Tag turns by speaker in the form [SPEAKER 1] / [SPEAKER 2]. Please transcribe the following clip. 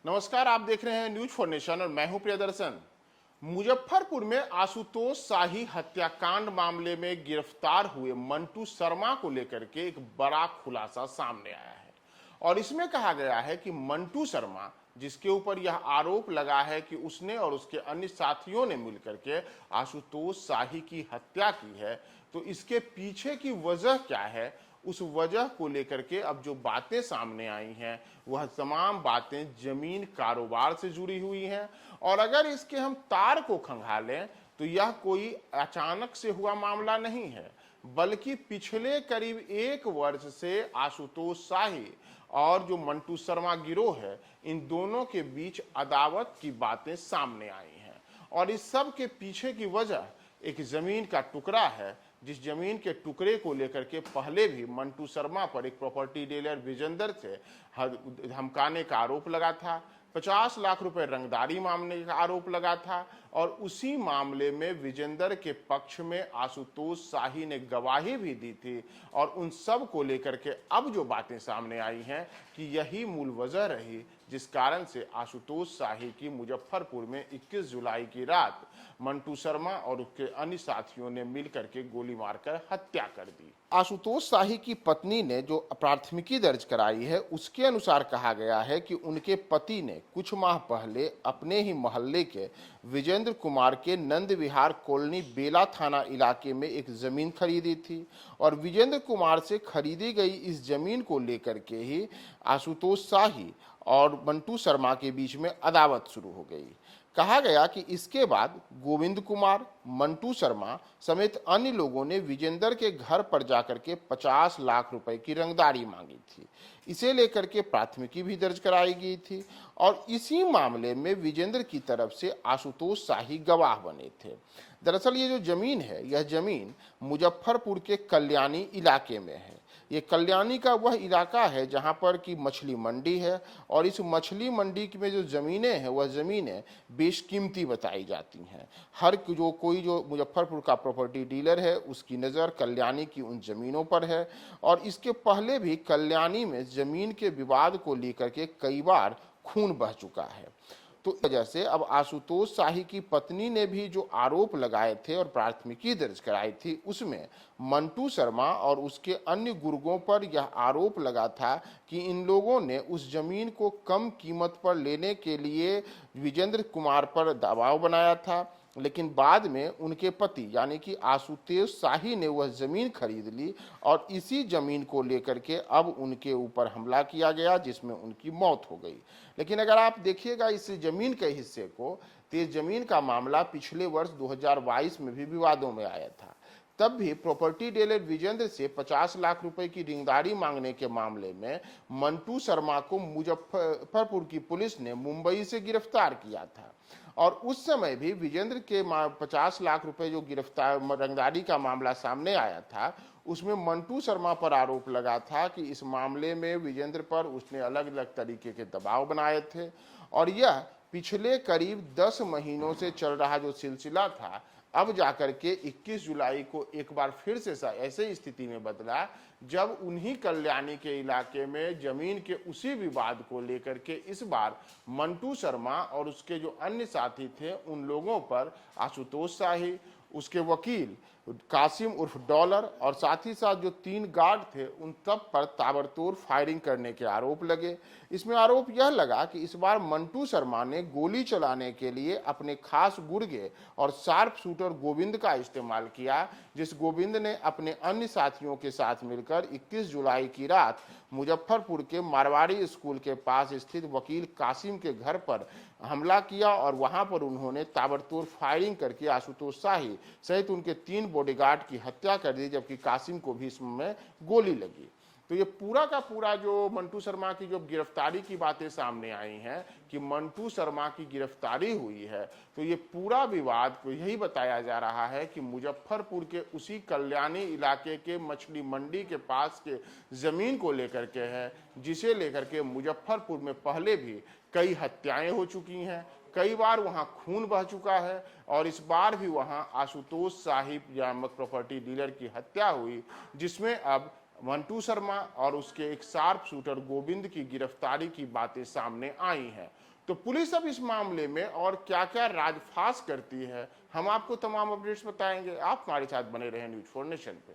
[SPEAKER 1] नमस्कार, आप देख रहे हैं न्यूज फॉर नेशन और मैं हूं प्रियदर्शन। मुजफ्फरपुर में आशुतोष शाही हत्याकांड मामले में गिरफ्तार हुए मंटू शर्मा को लेकर के एक बड़ा खुलासा सामने आया है। और इसमें कहा गया है कि मंटू शर्मा, जिसके ऊपर यह आरोप लगा है कि उसने और उसके अन्य साथियों ने मिलकर के आशुतोष शाही की हत्या की है, तो इसके पीछे की वजह क्या है, उस वजह को लेकर के अब जो बातें सामने आई हैं वह तमाम बातें जमीन कारोबार से जुड़ी हुई हैं। और अगर इसके हम तार को खंगालें तो यह कोई अचानक से हुआ मामला नहीं है, बल्कि पिछले करीब 1 वर्ष से आशुतोष शाही और जो मंटू शर्मा गिरोह है, इन दोनों के बीच अदावत की बातें सामने आई हैं। और इस सब के पीछे की वजह एक जमीन का टुकड़ा है, जिस जमीन के टुकड़े को लेकर के पहले भी मंटू शर्मा पर एक प्रॉपर्टी डीलर विजेंदर से धमकाने का आरोप लगा था, 50 लाख रुपए रंगदारी मांगने का आरोप लगा था। और उसी मामले में विजेंदर के पक्ष में आशुतोष शाही ने गवाही भी दी थी। और उन सब को लेकर के अब जो बातें सामने आई हैं कि यही मूल वजह रही जिस कारण से आशुतोष शाही की मुजफ्फरपुर में 21 जुलाई की रात मंटू शर्मा और उसके अन्य साथियों ने मिलकर के गोली मारकर हत्या कर दी। आशुतोष शाही की पत्नी ने जो प्राथमिकी दर्ज कराई है उसके अनुसार कहा गया है कि उनके पति ने कुछ माह पहले अपने ही मोहल्ले के विजेंद्र कुमार के नंद विहार कॉलोनी बेला थाना इलाके में एक जमीन खरीदी थी। और विजेंद्र कुमार से खरीदी गई इस जमीन को लेकर के ही आशुतोष शाही और मंटू शर्मा के बीच में अदावत शुरू हो गई। कहा गया कि इसके बाद गोविंद कुमार, मंटू शर्मा समेत अन्य लोगों ने विजेंदर के घर पर जाकर के 50 लाख रुपए की रंगदारी मांगी थी। इसे लेकर के प्राथमिकी भी दर्ज कराई गई थी। और इसी मामले में विजेंदर की तरफ से आशुतोष शाही गवाह बने थे। दरअसल ये जो जमीन है, यह जमीन मुजफ्फरपुर के कल्याणी इलाके में है। ये कल्याणी का वह इलाका है जहां पर की मछली मंडी है। और इस मछली मंडी में जो ज़मीनें हैं वह ज़मीनें बेशकीमती बताई जाती हैं। हर जो मुजफ्फरपुर का प्रॉपर्टी डीलर है उसकी नज़र कल्याणी की उन ज़मीनों पर है। और इसके पहले भी कल्याणी में ज़मीन के विवाद को लेकर के कई बार खून बह चुका है। तो वजह से अब आशुतोष शाही की पत्नी ने भी जो आरोप लगाए थे और प्राथमिकी दर्ज कराई थी उसमें मंटू शर्मा और उसके अन्य गुर्गों पर यह आरोप लगा था कि इन लोगों ने उस जमीन को कम कीमत पर लेने के लिए विजेंद्र कुमार पर दबाव बनाया था। लेकिन बाद में उनके पति यानी कि आशुतोष शाही ने वह जमीन खरीद ली और इसी जमीन को लेकर के अब उनके ऊपर हमला किया गया, जिसमें उनकी मौत हो गई। लेकिन अगर आप देखिएगा इस जमीन के हिस्से को, तो इस जमीन का मामला पिछले वर्ष 2022 में भी विवादों में आया था। तब भी प्रॉपर्टी डीलर विजेंद्र से 50 लाख रुपए की रिंगदारी मांगने के मामले में मंटू शर्मा को मुजफ्फरपुर की पुलिस ने मुंबई से गिरफ्तार किया था। और उस समय भी विजेंद्र के 50 लाख रुपए जो गिरफ्तार रंगदारी का मामला सामने आया था, उसमें मंटू शर्मा पर आरोप लगा था कि इस मामले में विजेंद्र पर उसने अलग अलग तरीके के दबाव बनाए थे। और यह पिछले करीब 10 महीनों से चल रहा जो सिलसिला था, अब जाकर के 21 जुलाई को एक बार फिर से ऐसे स्थिति में बदला जब उन्हीं कल्याणी के इलाके में जमीन के उसी विवाद को लेकर के इस बार मंटू शर्मा और उसके जो अन्य साथी थे उन लोगों पर आशुतोष शाही, उसके वकील कासिम उर्फ डॉलर और साथ ही साथ जो 3 गार्ड थे उन सब पर ताबड़तोड़ फायरिंग करने के आरोप लगे। इसमें आरोप यह लगा कि इस बार मंटू शर्मा ने गोली चलाने के लिए अपने खास गुर्गे और शार्प शूटर गोविंद का इस्तेमाल किया, जिस गोविंद ने अपने अन्य साथियों के साथ मिलकर 21 जुलाई की रात मुजफ्फरपुर के मारवाड़ी स्कूल के पास स्थित वकील कासिम के घर पर हमला किया। और वहां पर उन्होंने ताबड़तोड़ फायरिंग करके आशुतोष शाही सहित उनके 3 बॉडीगार्ड की हत्या कर दी, जबकि कासिम को भी इसमें गोली लगी। तो ये पूरा का पूरा जो मंटू शर्मा की जो गिरफ्तारी की बातें सामने आई हैं कि मंटू शर्मा की गिरफ्तारी हुई है, तो ये पूरा विवाद को यही बताया जा रहा है कि मुजफ्फरपुर के उसी कल्याणी इलाके के मछली मंडी के पास के जमीन को लेकर के है, जिसे लेकर के मुजफ्फरपुर में पहले भी कई हत्याएं हो चुकी हैं, कई बार वहां खून बह चुका है। और इस बार भी वहां आशुतोष शाही नामक प्रॉपर्टी डीलर की हत्या हुई, जिसमें अब मंटू शर्मा और उसके एक शार्प शूटर गोविंद की गिरफ्तारी की बातें सामने आई हैं। तो पुलिस अब इस मामले में और क्या क्या राजफाश करती है, हम आपको तमाम अपडेट्स बताएंगे। आप हमारे साथ बने रहें न्यूज़ 4 नेशन पे।